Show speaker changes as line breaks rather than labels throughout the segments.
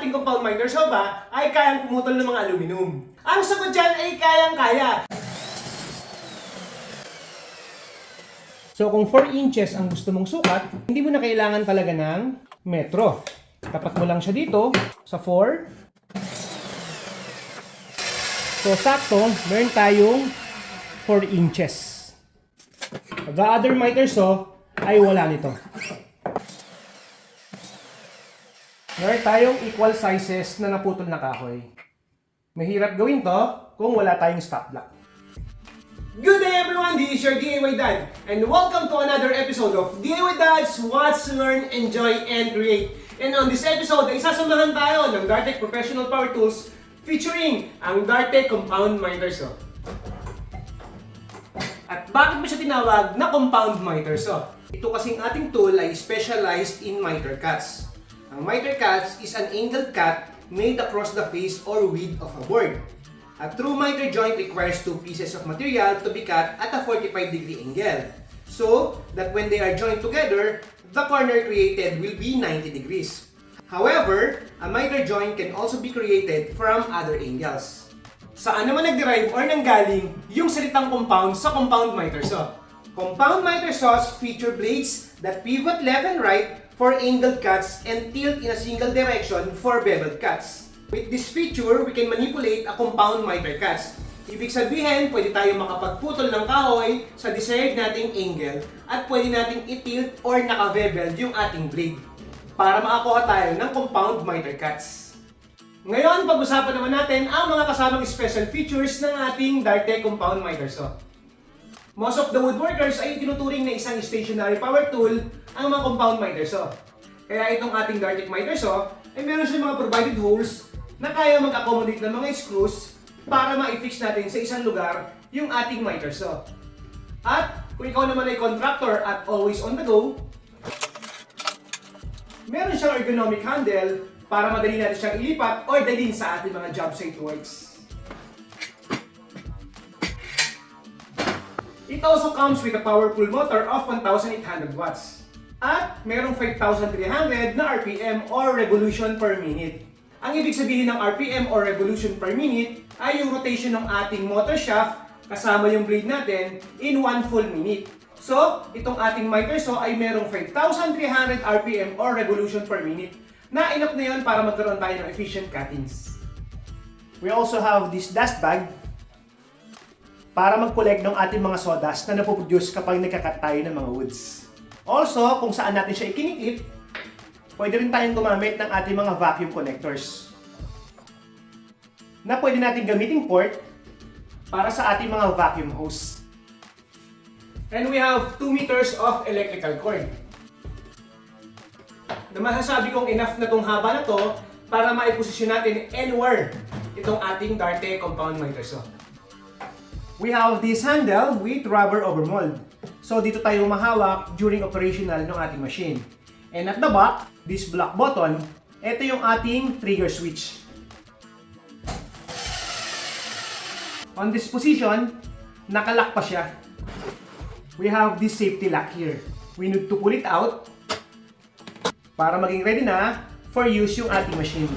ating compound miter saw ba ay kayang pumutol ng mga aluminum? Ang sagot dyan ay kayang-kaya. So kung 4 inches ang gusto mong sukat, hindi mo na kailangan talaga ng metro. Tapat mo lang siya dito sa 4. So sakto, meron tayong 4 inches. The other miter saw ay wala nito. Meron tayong equal sizes na naputol na kahoy. Mahirap gawin to kung wala tayong stop block. Good day everyone, this is your DIY Dad, and welcome to another episode of DIY Dad's Watch, Learn, Enjoy, and Create. And on this episode ay sasamahan tayo ng Dartek Professional Power Tools featuring ang Dartek Compound Miter Saw. At bakit ba siya tinawag na Compound Miter Saw? Ito kasing ating tool ay specialized in miter cuts. Ang miter cuts is an angled cut made across the face or width of a board. A true miter joint requires two pieces of material to be cut at a 45-degree angle, so that when they are joined together, the corner created will be 90 degrees. However, a miter joint can also be created from other angles. Saan naman nag-derive or nanggaling yung salitang compound sa compound miter saw? Compound miter saws feature blades that pivot left and right for angled cuts and tilt in a single direction for beveled cuts. With this feature, we can manipulate a compound miter cuts. Ibig sabihin, pwede tayo makapagputol ng kahoy sa desired nating angle at pwede nating i-tilt or naka-bevel yung ating blade para makakuha tayo ng compound miter cuts. Ngayon, pag-usapan naman natin ang mga kasamang special features ng ating Dartek Compound Miter Saw. Most of the woodworkers ay tinuturing na isang stationary power tool ang mga compound miter saw. Kaya itong ating Dartek Miter Saw ay meron siyang mga provided holes na kaya mag-accommodate ng mga screws para ma-fix natin sa isang lugar yung ating miter saw. At kung ikaw naman ay contractor at always on the go, meron siyang ergonomic handle para madali natin siyang ilipat or dalhin sa ating mga job site works. It also comes with a powerful motor of 1,800 watts. At merong 5,300 na RPM or revolution per minute. Ang ibig sabihin ng RPM or revolution per minute ay yung rotation ng ating motor shaft kasama yung blade natin in 1 full minute. So, itong ating miter saw ay merong 5,300 RPM or revolution per minute na enough na yun para magkaroon tayo ng efficient cuttings. We also have this dust bag para mag-collect ng ating mga sawdust na napoproduce kapag nagkakat tayo ng mga woods. Also, kung saan natin siya ikinikip, pwede rin tayong gumamit ng ating mga vacuum connectors na pwede natin gamiting port para sa ating mga vacuum hose. And we have 2 meters of electrical cord. Na masasabi kong enough na tong haba na to para maiposisyon natin anywhere itong ating Dartek Compound Miter Saw. We have this handle with rubber overmold. So dito tayo mahawak during operational ng ating machine. And at the back, this black button, ito yung ating trigger switch. On this position, nakalock pa siya. We have this safety lock here. We need to pull it out para maging ready na for use yung ating machine.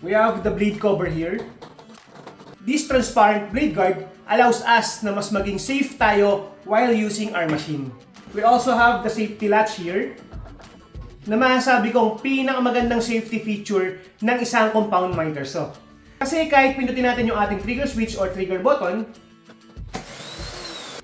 We have the blade cover here. This transparent blade guard allows us na mas maging safe tayo while using our machine. We also have the safety latch here na masasabi kong pinakamagandang safety feature ng isang compound miter saw. Kasi kahit pindutin natin yung ating trigger switch or trigger button,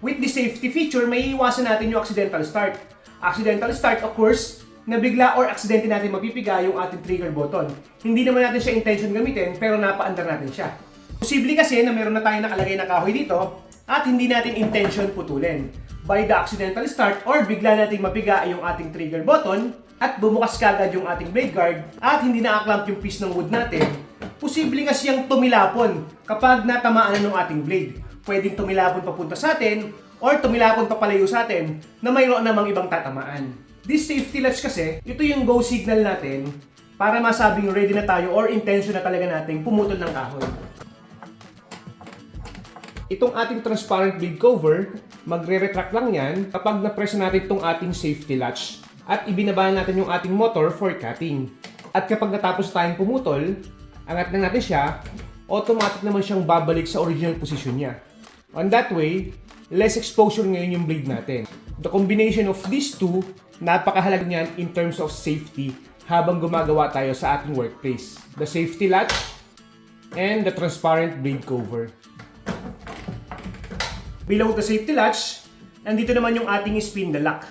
with the safety feature, may iwasan natin yung accidental start. Accidental start occurs na bigla or aksidente natin mapipiga yung ating trigger button. Hindi naman natin siya intention gamitin, pero napaandar natin siya. Posible kasi na meron na tayong nakalagay na kahoy dito at hindi natin intention putulin. By the accidental start or bigla nating mapiga yung ating trigger button at bumukas kagad yung ating blade guard at hindi na-clamp yung piece ng wood natin, posible kasi yung tumilapon kapag natamaan na ng ating blade. Pwedeng tumilapon papunta sa atin or tumilapon papalayo sa atin na mayroon namang ibang tatamaan. This safety latch kasi, ito yung go signal natin para masabing ready na tayo or intention na talaga natin pumutol ng kahoy. Itong ating transparent blade cover, magre-retract lang yan kapag na-press natin itong ating safety latch at ibinaba natin yung ating motor for cutting. At kapag natapos tayong pumutol, angat na natin siya, automatic naman siyang babalik sa original position niya. On that way, less exposure ngayon yung blade natin. The combination of these two, napakahalaga niyan in terms of safety habang gumagawa tayo sa ating workplace. The safety latch and the transparent blade cover. Below the safety latch, nandito naman yung ating spindle lock.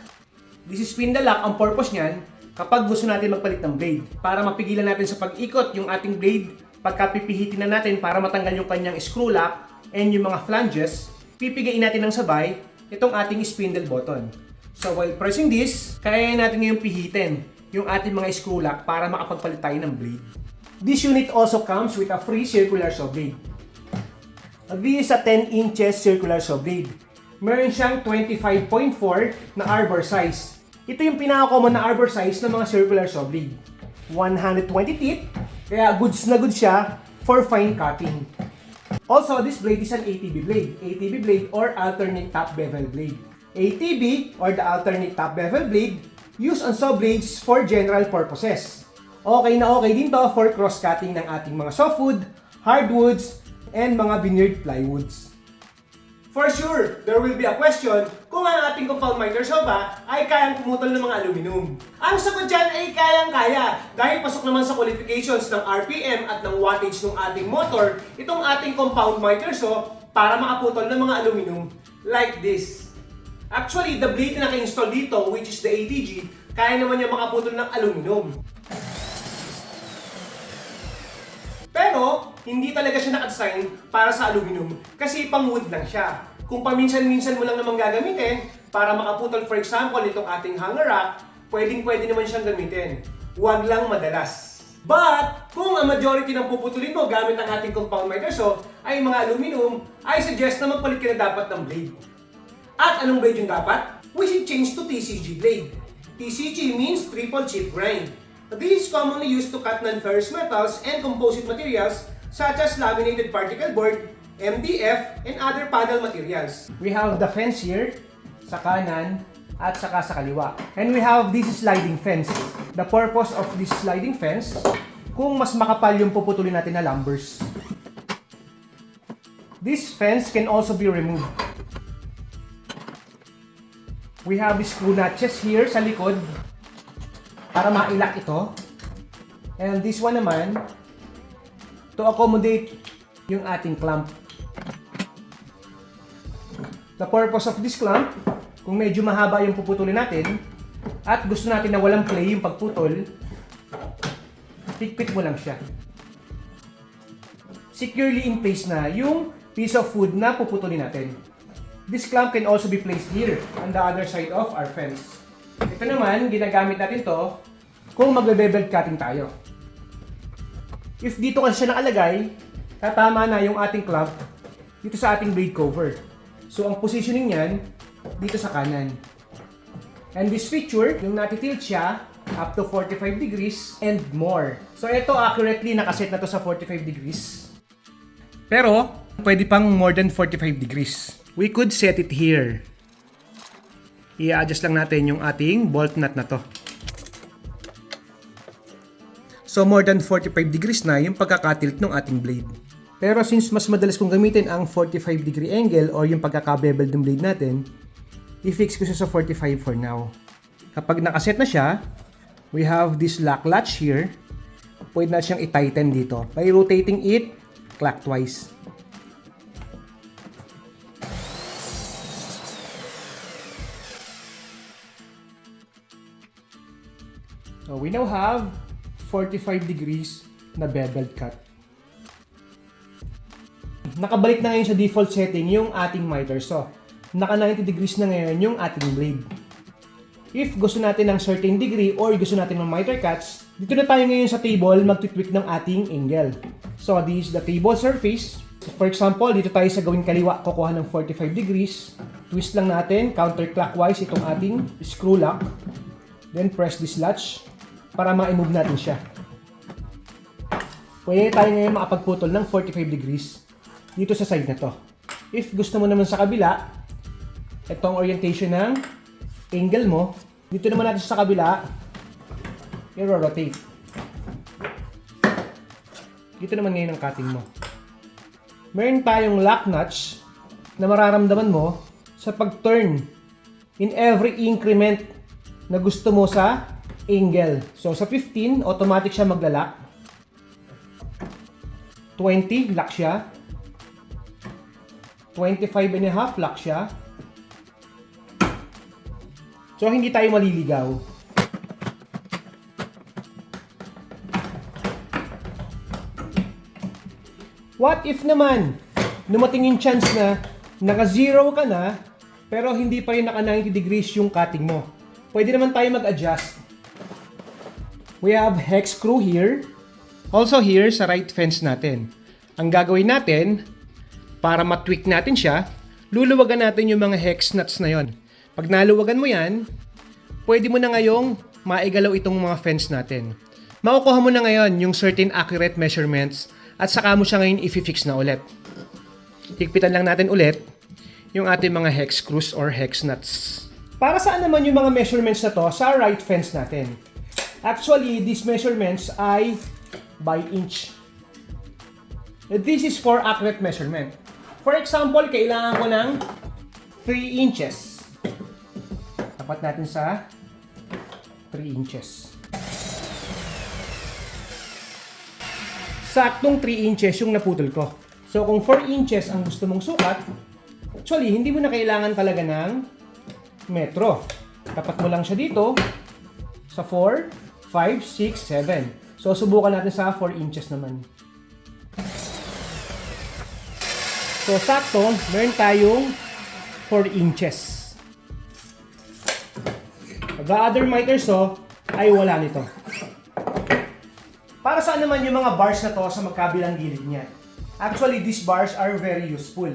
This spindle lock, ang purpose niyan, kapag gusto natin magpalit ng blade, para mapigilan natin sa pag-ikot yung ating blade, pagkapipihitin na natin para matanggal yung kanyang screw lock and yung mga flanges, pipigain natin ng sabay itong ating spindle button. So while pressing this, kaya natin ngayong pihitin yung ating mga screw lock para makapagpalit tayo ng blade. This unit also comes with a free circular saw blade. This is a 10 inches circular saw blade. Meron siyang 25.4 na arbor size. Ito yung pinaka-common na arbor size ng mga circular saw blade. 120 teeth, kaya goods na good siya for fine cutting. Also, this blade is an ATB blade. ATB blade or alternate top bevel blade. ATB or the alternate top bevel blade used on saw blades for general purposes. Okay na okay din to for cross-cutting ng ating mga softwood, hardwoods, and mga veneered plywoods. For sure, there will be a question kung ang ating compound miter saw ba ay kayang pumutol ng mga aluminum. Ang sagot dyan ay kayang-kaya dahil pasok naman sa qualifications ng RPM at ng wattage ng ating motor itong ating compound miter saw para makaputol ng mga aluminum like this. Actually, the blade na naka-install dito, which is the ATG, kaya naman niya makaputol ng aluminum. Pero, hindi talaga siya naka-design para sa aluminum kasi pang wood lang siya. Kung paminsan-minsan mo lang naman gagamitin para makaputol, for example, itong ating hanger rack, pwedeng-pwede naman siyang gamitin. Huwag lang madalas. But, kung ang majority ng puputulin mo gamit ang ating compound miter saw ay mga aluminum, I suggest na magpalit ka na dapat ng blade. At anong blade yung dapat? We should change to TCG blade. TCG means triple chip grind. This is commonly used to cut non-ferrous metals and composite materials such as laminated particle board, MDF, and other panel materials. We have the fence here sa kanan at saka sa kaliwa. And we have this sliding fence. The purpose of this sliding fence, kung mas makapal yung puputulin natin na lumbers. This fence can also be removed. We have screw notches here sa likod para mailak ito. And this one naman, to accommodate yung ating clamp. The purpose of this clamp, kung medyo mahaba yung puputulin natin, at gusto natin na walang play yung pagputol, pikpit mo lang siya. Securely in place na yung piece of wood na puputulin natin. This clamp can also be placed here on the other side of our fence. Ito naman, ginagamit natin to kung magbe-bevel cutting tayo. If dito kasi siya nakalagay, tatama na yung ating clamp dito sa ating blade cover. So ang positioning niyan, dito sa kanan. And this feature, yung natitilt siya up to 45 degrees and more. So ito accurately nakaset na to sa 45 degrees. Pero, pwede pang more than 45 degrees. We could set it here. I-adjust lang natin yung ating bolt nut na to. So more than 45 degrees na yung pagkakatilt ng ating blade. Pero since mas madalas kong gamitin ang 45 degree angle or yung pagkakabevel ng blade natin, i-fix ko siya sa 45 for now. Kapag nakaset na siya, we have this lock latch here. Pwede na siyang i-tighten dito by rotating it clockwise. So we now have 45 degrees na beveled cut. Nakabalik na ngayon sa default setting yung ating miter saw. Naka 90 degrees na ngayon yung ating blade. If gusto natin ng certain degree or gusto natin ng miter cuts, dito na tayo ngayon sa table magtitweak ng ating angle. So this is the table surface. For example, dito tayo sa gawing kaliwa, kukuha ng 45 degrees. Twist lang natin counterclockwise itong ating screw lock. Then press this latch para ma-move natin siya. Pwede tayo ngayon makapagputol ng 45 degrees dito sa side na to. If gusto mo naman sa kabila, itong orientation ng angle mo, dito naman natin sa kabila, i-rotate. Dito naman ngayon ang cutting mo. Meron tayong lock notch na mararamdaman mo sa pag-turn in every increment na gusto mo sa angle. So sa 15, automatic siya maglalak. 20, lock siya. 25.5, lock siya. So hindi tayo maliligaw. What if naman, dumating yung chance na naka-zero ka na, pero hindi pa rin naka 90 degrees yung cutting mo? Pwede naman tayo mag-adjust. We have hex screw here. Also here sa right fence natin. Ang gagawin natin, para matweak natin siya, luluwagan natin yung mga hex nuts na yon. Pag naluwagan mo yan, pwede mo na ngayong maigalaw itong mga fence natin. Makukuha mo na ngayon yung certain accurate measurements at saka mo siya ngayon i-fix na ulit. Higpitan lang natin ulit yung ating mga hex screws or hex nuts. Para saan naman yung mga measurements na to sa right fence natin? Actually, these measurements ay by inch. This is for accurate measurement. For example, kailangan ko ng 3 inches. Tapat natin sa 3 inches. Saktong 3 inches yung naputol ko. So kung 4 inches ang gusto mong sukat, actually hindi mo na kailangan talaga ng metro. Tapat mo lang siya dito sa 4, 5, 6, 7. So subukan natin sa 4 inches naman. So sakto, meron tayong 4 inches. The other miters ay wala nito. Para saan naman yung mga bars na to sa magkabilang gilid niya? Actually, these bars are very useful.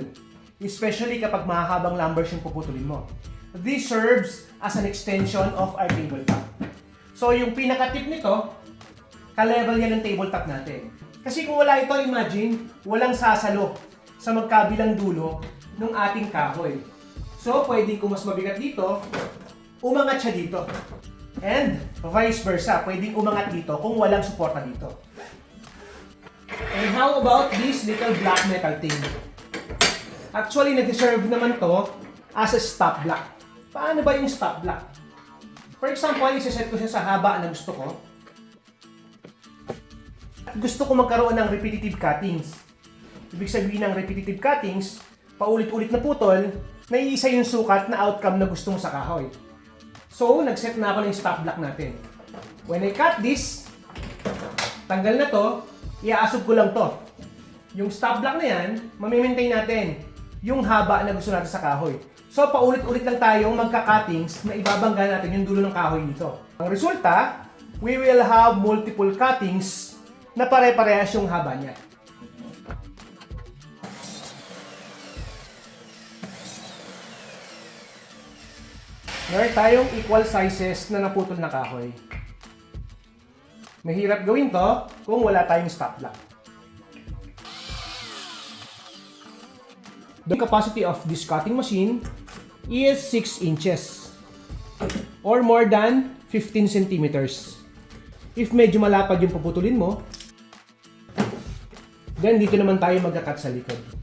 Especially kapag mahahabang lumbers yung puputulin mo. This serves as an extension of our tabletop. So, yung pinaka-tip nito, ka-level yan ng tabletop natin. Kasi kung wala ito, imagine, walang sasalo sa magkabilang dulo ng ating kahoy. So, pwedeng kung mas mabigat dito, umangat siya dito. And vice versa, pwedeng umangat dito kung walang suporta dito. And how about this little black metal thing? Actually, nag-serve naman to as a stop block. Paano ba yung stop block? For example, isa-set ko siya sa haba na gusto ko. At gusto ko magkaroon ng repetitive cuttings. Ibig sabihin ng repetitive cuttings, paulit-ulit na putol, may isa yung sukat na outcome na gusto mo sa kahoy. So, nag-set na ako ng stop block natin. When I cut this, tanggal na to, iaasog ko lang to. Yung stop block na yan, mamimaintain natin yung haba na gusto natin sa kahoy. So, paulit-ulit lang tayong magka-cuttings na ibabangga natin yung dulo ng kahoy nito. Ang resulta, we will have multiple cuttings na pare-parehas yung haba niya. Meron tayong equal sizes na naputol na kahoy. Mahirap gawin to kung wala tayong stop block. The capacity of this cutting machine is 6 inches or more than 15 centimeters. If medyo malapad yung puputulin mo, then dito naman tayo magka-cut sa likod.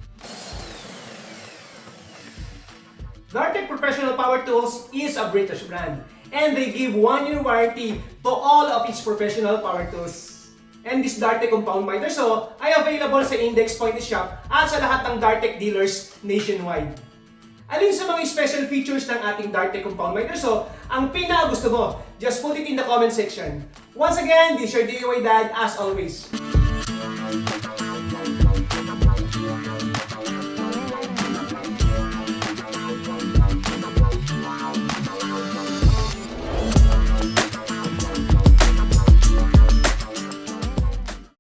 Dartek Professional Power Tools is a British brand and they give 1-year warranty to all of its professional power tools. And this Dartek compound miter saw ay available sa Index Point Shop at sa lahat ng Dartek dealers nationwide. Alin sa mga special features ng ating Dartek compound miter saw ang pinakagusto mo? Just put it in the comment section. Once again, this is your DIY Dad as always.